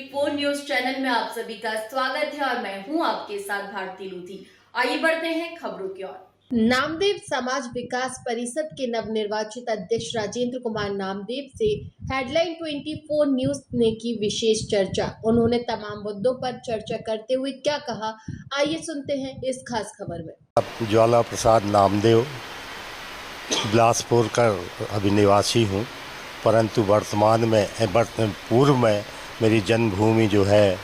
24 news channel में आप सभी का स्वागत है और मैं हूं आपके साथ भारती लूथी। आइए बढ़ते हैं खबरों की ओर। नामदेव समाज विकास परिषद के नवनिर्वाचित अध्यक्ष राजेंद्र कुमार नामदेव से हेडलाइन 24 न्यूज ने की विशेष चर्चा। उन्होंने तमाम मुद्दों पर चर्चा करते हुए क्या कहा, आइए सुनते हैं इस खास खबर में। ज्वाला प्रसाद नामदेव बिलासपुर का अभिनिवासी हूँ, परंतु पूर्व में मेरी जन्मभूमि जो है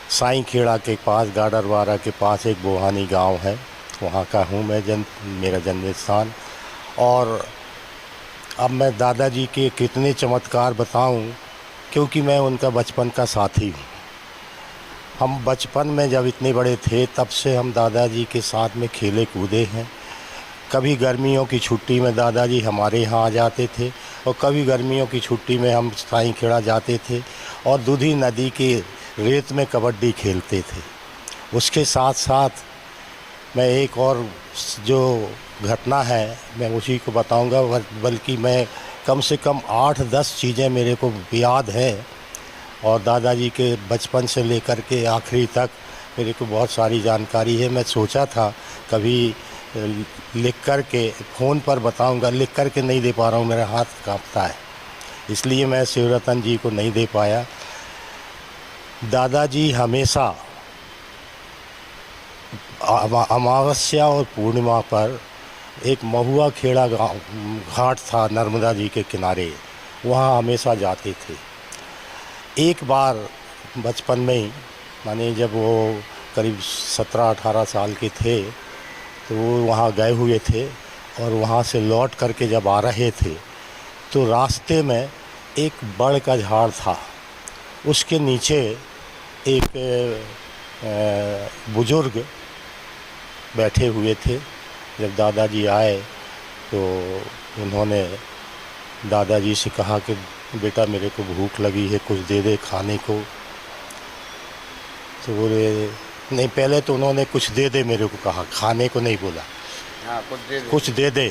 साईं खेड़ा के पास गाडरवारा के पास एक बोहानी गांव है, वहाँ का हूँ मैं। मेरा जन्म स्थान। और अब मैं दादाजी के कितने चमत्कार बताऊं, क्योंकि मैं उनका बचपन का साथी हूँ। हम बचपन में जब इतने बड़े थे तब से हम दादाजी के साथ में खेले कूदे हैं। कभी गर्मियों की छुट्टी में दादाजी हमारे यहाँ आ जाते थे और कभी गर्मियों की छुट्टी में हम साईं खेड़ा जाते थे और दूधी नदी के रेत में कबड्डी खेलते थे। उसके साथ साथ मैं एक और जो घटना है मैं उसी को बताऊंगा, बल्कि मैं कम से कम 8-10 चीज़ें मेरे को याद है और दादाजी के बचपन से लेकर के आखिरी तक मेरे को बहुत सारी जानकारी है। मैं सोचा था कभी लिख कर के फ़ोन पर बताऊंगा, लिख कर के नहीं दे पा रहा हूँ, मेरा हाथ कांपता है, इसलिए मैं शिवरतन जी को नहीं दे पाया। दादाजी हमेशा अमावस्या और पूर्णिमा पर एक महुआ खेड़ा घाट था नर्मदा जी के किनारे, वहाँ हमेशा जाते थे। एक बार बचपन में ही, माने जब वो करीब 17-18 साल के थे, तो वो वहाँ गए हुए थे और वहाँ से लौट करके जब आ रहे थे तो रास्ते में एक बड़ का झाड़ था, उसके नीचे एक बुजुर्ग बैठे हुए थे। जब दादाजी आए तो उन्होंने दादाजी से कहा कि बेटा मेरे को भूख लगी है, कुछ दे दे खाने को। तो बोले नहीं, पहले तो उन्होंने कुछ दे दे मेरे को कहा, खाने को नहीं बोला। हाँ, कुछ दे दे।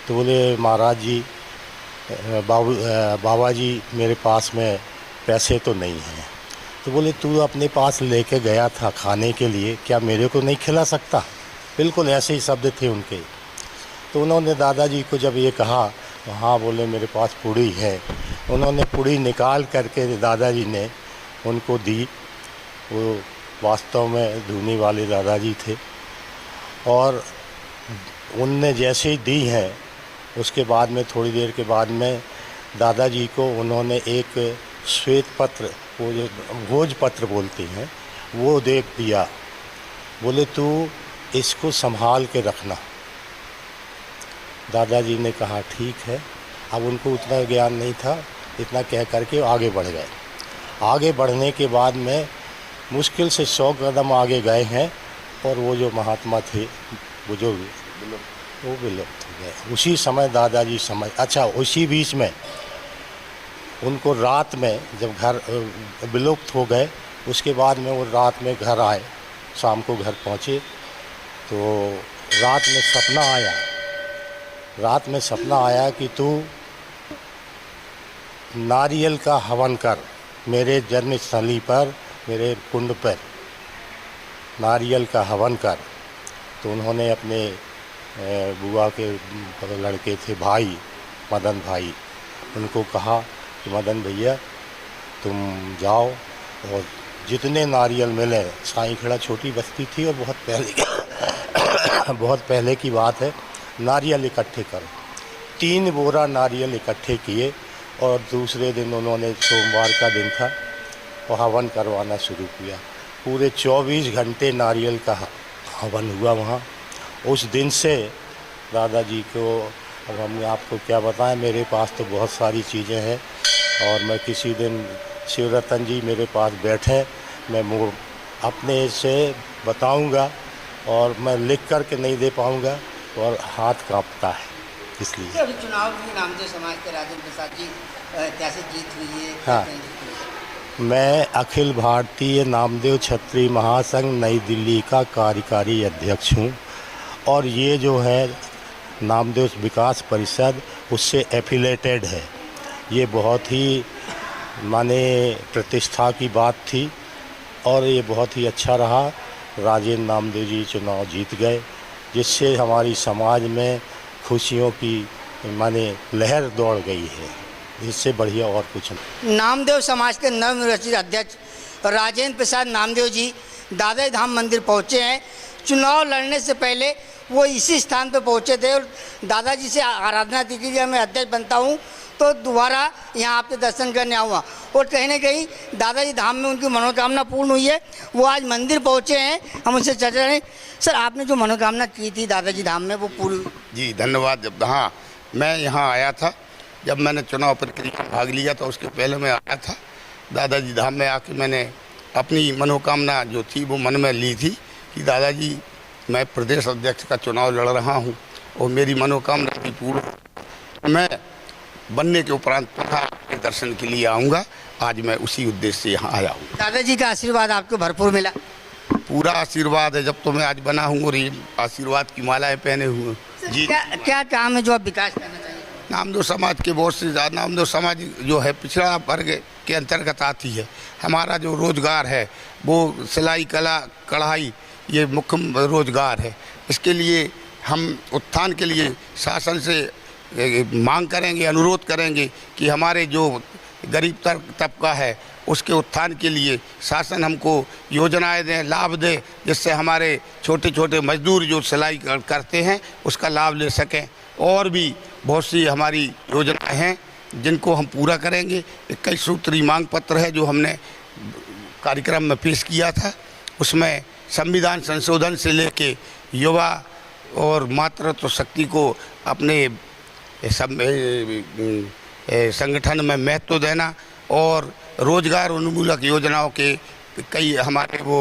तो बोले महाराज जी, बाबा जी मेरे पास में पैसे तो नहीं हैं। तो बोले तू अपने पास लेके गया था खाने के लिए, क्या मेरे को नहीं खिला सकता? बिल्कुल ऐसे ही शब्द थे उनके। तो उन्होंने दादाजी को जब ये कहा, हाँ बोले मेरे पास पूड़ी है। उन्होंने पूड़ी निकाल करके दादाजी ने उनको दी। वो वास्तव में धूनी वाले दादाजी थे और उनने जैसे ही दी हैं, उसके बाद में थोड़ी देर के बाद में दादाजी को उन्होंने एक श्वेत पत्र, वो जो भोजपत्र बोलते हैं, वो दे दिया। बोले तू इसको संभाल के रखना। दादाजी ने कहा ठीक है। अब उनको उतना ज्ञान नहीं था, इतना कह करके आगे बढ़ गए। आगे बढ़ने के बाद में मुश्किल से 100 कदम आगे गए हैं और वो जो महात्मा थे बुजुर्ग, वो विलुप्त हो गए। उसी समय दादाजी उसी बीच में उनको रात में जब घर विलुप्त हो गए, उसके बाद में वो रात में घर आए, शाम को घर पहुँचे तो रात में सपना आया कि तू नारियल का हवन कर, मेरे जन्मस्थली पर, मेरे कुंड पर नारियल का हवन कर। तो उन्होंने अपने बुआ के लड़के थे भाई, मदन भाई, उनको कहा कि मदन भैया तुम जाओ और जितने नारियल मिले, साईं खेड़ा छोटी बस्ती थी और बहुत पहले की बात है, नारियल इकट्ठे करो। 3 बोरा नारियल इकट्ठे किए और दूसरे दिन उन्होंने, सोमवार का दिन था, और हवन करवाना शुरू किया। पूरे 24 घंटे नारियल का हवन हुआ वहाँ। उस दिन से दादाजी को, अब हमने आपको क्या बताएं, मेरे पास तो बहुत सारी चीज़ें हैं और मैं किसी दिन शिवरतन जी मेरे पास बैठे, मैं अपने से बताऊंगा और मैं लिख कर के नहीं दे पाऊंगा और हाथ कांपता है, इसलिए। अभी चुनाव भी नामदेव समाज के राजेंद्र प्रसाद जी कैसे जीत हुई है? हाँ, मैं अखिल भारतीय नामदेव क्षत्रिय महासंघ नई दिल्ली का कार्यकारी अध्यक्ष हूँ और ये जो है नामदेव विकास परिषद उससे एफिलेटेड है। ये बहुत ही माने प्रतिष्ठा की बात थी और ये बहुत ही अच्छा रहा। राजेंद्र नामदेव जी चुनाव जीत गए, जिससे हमारी समाज में खुशियों की माने लहर दौड़ गई है। इससे बढ़िया और कुछ नहीं। नामदेव समाज के नवनिर्वाचित अध्यक्ष राजेंद्र प्रसाद नामदेव जी दादाजी धाम मंदिर पहुँचे हैं। चुनाव लड़ने से पहले वो इसी स्थान पर पहुँचे थे और दादाजी से आराधना थी कि मैं अध्यक्ष बनता हूँ तो दोबारा यहाँ आपके दर्शन करने आऊँगा, और कहीं ना कहीं दादाजी धाम में उनकी मनोकामना पूर्ण हुई है। वो आज मंदिर पहुँचे हैं, हम उनसे चर्चा करें। सर, आपने जो मनोकामना की थी दादाजी धाम में वो पूरी? जी धन्यवाद। हाँ, मैं यहाँ आया था जब मैंने चुनाव प्रक्रिया में भाग लिया था, उसके पहले मैं आया था दादाजी धाम में। आके मैंने अपनी मनोकामना जो थी वो मन में ली थी कि दादाजी मैं प्रदेश अध्यक्ष का चुनाव लड़ रहा हूँ और मेरी मनोकामना की पूर्ण मैं बनने के उपरांत पुनः के दर्शन के लिए आऊँगा। आज मैं उसी उद्देश्य से यहाँ आया हूँ। दादाजी का आशीर्वाद आपको भरपूर मिला? पूरा आशीर्वाद है, जब तो मैं आज बना हूँ और ये आशीर्वाद की मालाएं पहने हुए जी। क्या काम है जो आप विकास करना चाहिए? नामदेव समाज के बहुत से ज़्यादा, नामदेव समाज जो है पिछड़ा वर्ग के अंतर्गत आती है। हमारा जो रोज़गार है वो सिलाई कला कढ़ाई ये मुख्य रोज़गार है। इसके लिए हम उत्थान के लिए शासन से मांग करेंगे, अनुरोध करेंगे कि हमारे जो गरीब तबका है उसके उत्थान के लिए शासन हमको योजनाएं दें, लाभ दे, जिससे हमारे छोटे छोटे मजदूर जो सिलाई करते हैं उसका लाभ ले सकें। और भी बहुत सी हमारी योजनाएं हैं जिनको हम पूरा करेंगे। 21 सूत्री मांग पत्र है जो हमने कार्यक्रम में पेश किया था। उसमें संविधान संशोधन से लेके युवा और मातृत्व शक्ति को अपने संगठन में महत्व देना और रोजगार उन्मूलक योजनाओं के कई हमारे वो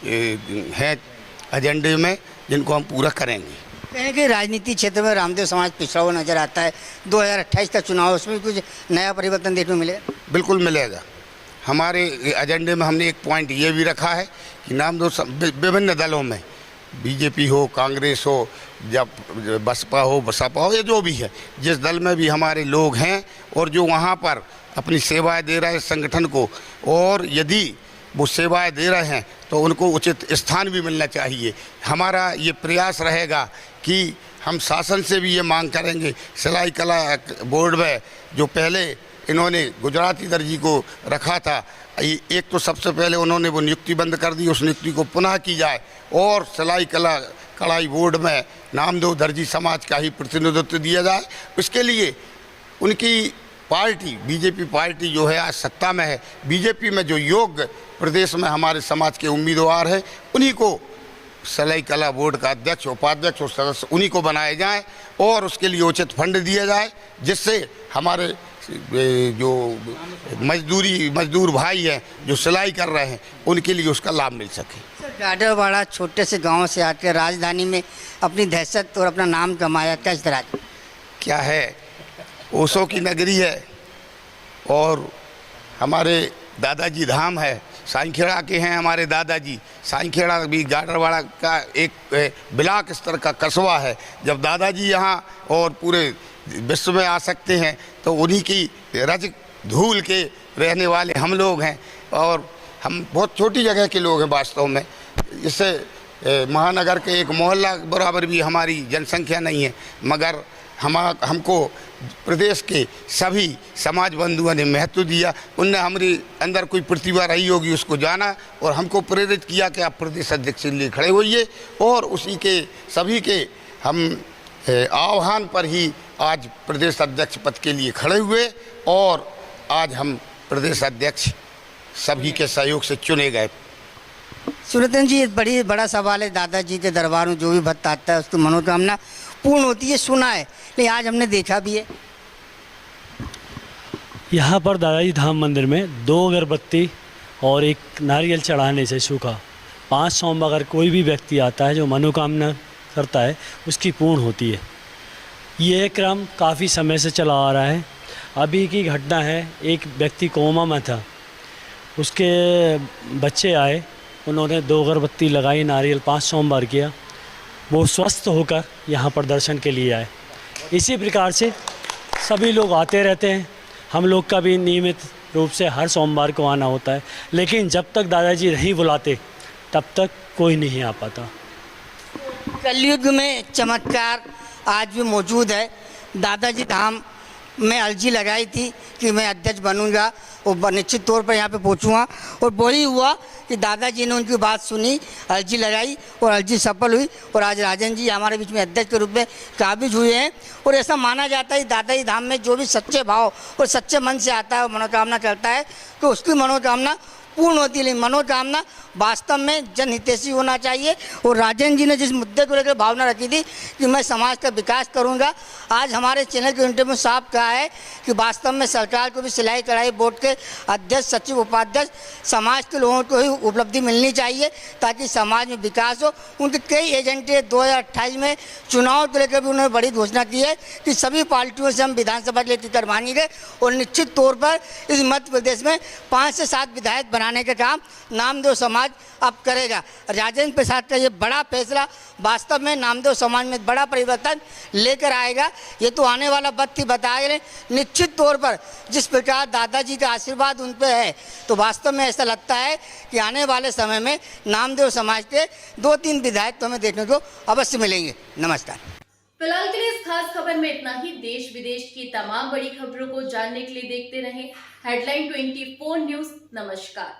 हैं एजेंडे में जिनको हम पूरा करेंगे। कहीं कि राजनीति क्षेत्र में रामदेव समाज पिछड़ा हुआ नजर आता है। 2028 का चुनाव, उसमें कुछ नया परिवर्तन देखने को मिलेगा? बिल्कुल मिलेगा। हमारे एजेंडे में हमने एक पॉइंट ये भी रखा है कि नामदेव विभिन्न दलों में बीजेपी हो, कांग्रेस हो, जब बसपा हो, बसपा हो, ये जो भी है, जिस दल में भी हमारे लोग हैं और जो वहाँ पर अपनी सेवाएं दे रहे हैं संगठन को, और यदि वो सेवाएं दे रहे हैं तो उनको उचित स्थान भी मिलना चाहिए। हमारा ये प्रयास रहेगा कि हम शासन से भी ये मांग करेंगे। सिलाई कला बोर्ड में जो पहले इन्होंने गुजराती दर्जी को रखा था, एक तो सबसे पहले उन्होंने वो नियुक्ति बंद कर दी, उस नियुक्ति को पुनः की जाए और सिलाई कला कढ़ाई बोर्ड में नामदेव दर्जी समाज का ही प्रतिनिधित्व दिया जाए। इसके लिए उनकी पार्टी बीजेपी पार्टी जो है आज सत्ता में है, बीजेपी में जो योग्य प्रदेश में हमारे समाज के उम्मीदवार हैं उन्हीं को सिलाई कला बोर्ड का अध्यक्ष, उपाध्यक्ष और सदस्य उन्हीं को बनाए जाएं और उसके लिए उचित फंड दिया जाए, जिससे हमारे जो मजदूर भाई हैं जो सिलाई कर रहे हैं उनके लिए उसका लाभ मिल सके। सर, गाडरवाड़ा छोटे से गांव से आकर राजधानी में अपनी दहशत और अपना नाम कमाया, क्या इस तरह? क्या है, ओशो की नगरी है और हमारे दादाजी धाम है, साईंखेड़ा के हैं हमारे दादाजी। साईंखेड़ा भी गाडरवाड़ा का एक ब्लॉक स्तर का कस्बा है। जब दादाजी यहाँ और पूरे विश्व में आ सकते हैं तो उन्हीं की रज धूल के रहने वाले हम लोग हैं और हम बहुत छोटी जगह के लोग हैं वास्तव में। इससे महानगर के एक मोहल्ला बराबर भी हमारी जनसंख्या नहीं है, मगर हमको प्रदेश के सभी समाज बंधुओं ने महत्व दिया। उनने हमारे अंदर कोई प्रतिभा रही होगी उसको जाना और हमको प्रेरित किया कि आप प्रदेश अध्यक्ष के लिए खड़े होइए, और उसी के सभी के हम आह्वान पर ही आज प्रदेश अध्यक्ष पद के लिए खड़े हुए और आज हम प्रदेश अध्यक्ष सभी के सहयोग से चुने गए। सुरतन जी, एक बड़ा सवाल है, दादाजी के दरबार में जो भी भक्त आता है उसकी मनोकामना पूर्ण होती है, सुना है, लेकिन आज हमने देखा भी है। यहाँ पर दादाजी धाम मंदिर में 2 अगरबत्ती और 1 नारियल चढ़ाने से सूखा 5 सोमवार अगर कोई भी व्यक्ति आता है जो मनोकामना करता है उसकी पूर्ण होती है। ये क्रम काफ़ी समय से चला आ रहा है। अभी की घटना है, एक व्यक्ति कोमा में था, उसके बच्चे आए, उन्होंने 2 अगरबत्ती लगाई, नारियल 5 सोमवार किया, वो स्वस्थ होकर यहाँ पर दर्शन के लिए आए। इसी प्रकार से सभी लोग आते रहते हैं। हम लोग का भी नियमित रूप से हर सोमवार को आना होता है, लेकिन जब तक दादाजी नहीं बुलाते तब तक कोई नहीं आ पाता। कलयुग में चमत्कार आज भी मौजूद है। दादाजी धाम में अर्जी लगाई थी कि मैं अध्यक्ष बनूंगा और निश्चित तौर पर यहाँ पे पहुँचूँगा, और वही हुआ कि दादाजी ने उनकी बात सुनी, अर्जी लगाई और अर्जी सफल हुई, और आज राजन जी हमारे बीच में अध्यक्ष के रूप में काबिज हुए हैं। और ऐसा माना जाता है दादाजी धाम में जो भी सच्चे भाव और सच्चे मन से आता है और मनोकामना करता है तो उसकी मनोकामना पूर्ण होती है। लेकिन मनोकामना वास्तव में जनहितैषी होना चाहिए। और राजन जी ने जिस मुद्दे को लेकर भावना रखी थी कि मैं समाज का विकास करूंगा, आज हमारे चैनल के इंटरव्यू में साफ कहा है कि वास्तव में सरकार को भी सिलाई कढ़ाई बोर्ड के अध्यक्ष, सचिव, उपाध्यक्ष समाज के लोगों को ही उपलब्धि मिलनी चाहिए ताकि समाज में विकास हो। उनके कई एजेंडे 2028 में चुनाव को लेकर भी उन्होंने बड़ी घोषणा की है कि सभी पार्टियों से हम विधानसभा के लिए टिकट मांगेंगे और निश्चित तौर पर इस मध्य प्रदेश में 5 से 7 विधायक बनाने का काम नामदेव समाज अब करेगा। राजेंद्र प्रसाद का ये बड़ा फैसला वास्तव में नामदेव समाज में बड़ा परिवर्तन लेकर आएगा। ये तो आने वाला वक्त ही बताएगा। निश्चित तौर पर जिस प्रकार दादाजी का आशीर्वाद उन पर है तो वास्तव में ऐसा लगता है कि आने वाले समय में नामदेव समाज के 2-3 विधायक तो हमें देखने को अवश्य मिलेंगे। नमस्कार। फिलहाल के लिए इस खास खबर में इतना ही। देश विदेश की तमाम बड़ी खबरों को जानने के लिए देखते रहें हेडलाइन 24 न्यूज। नमस्कार।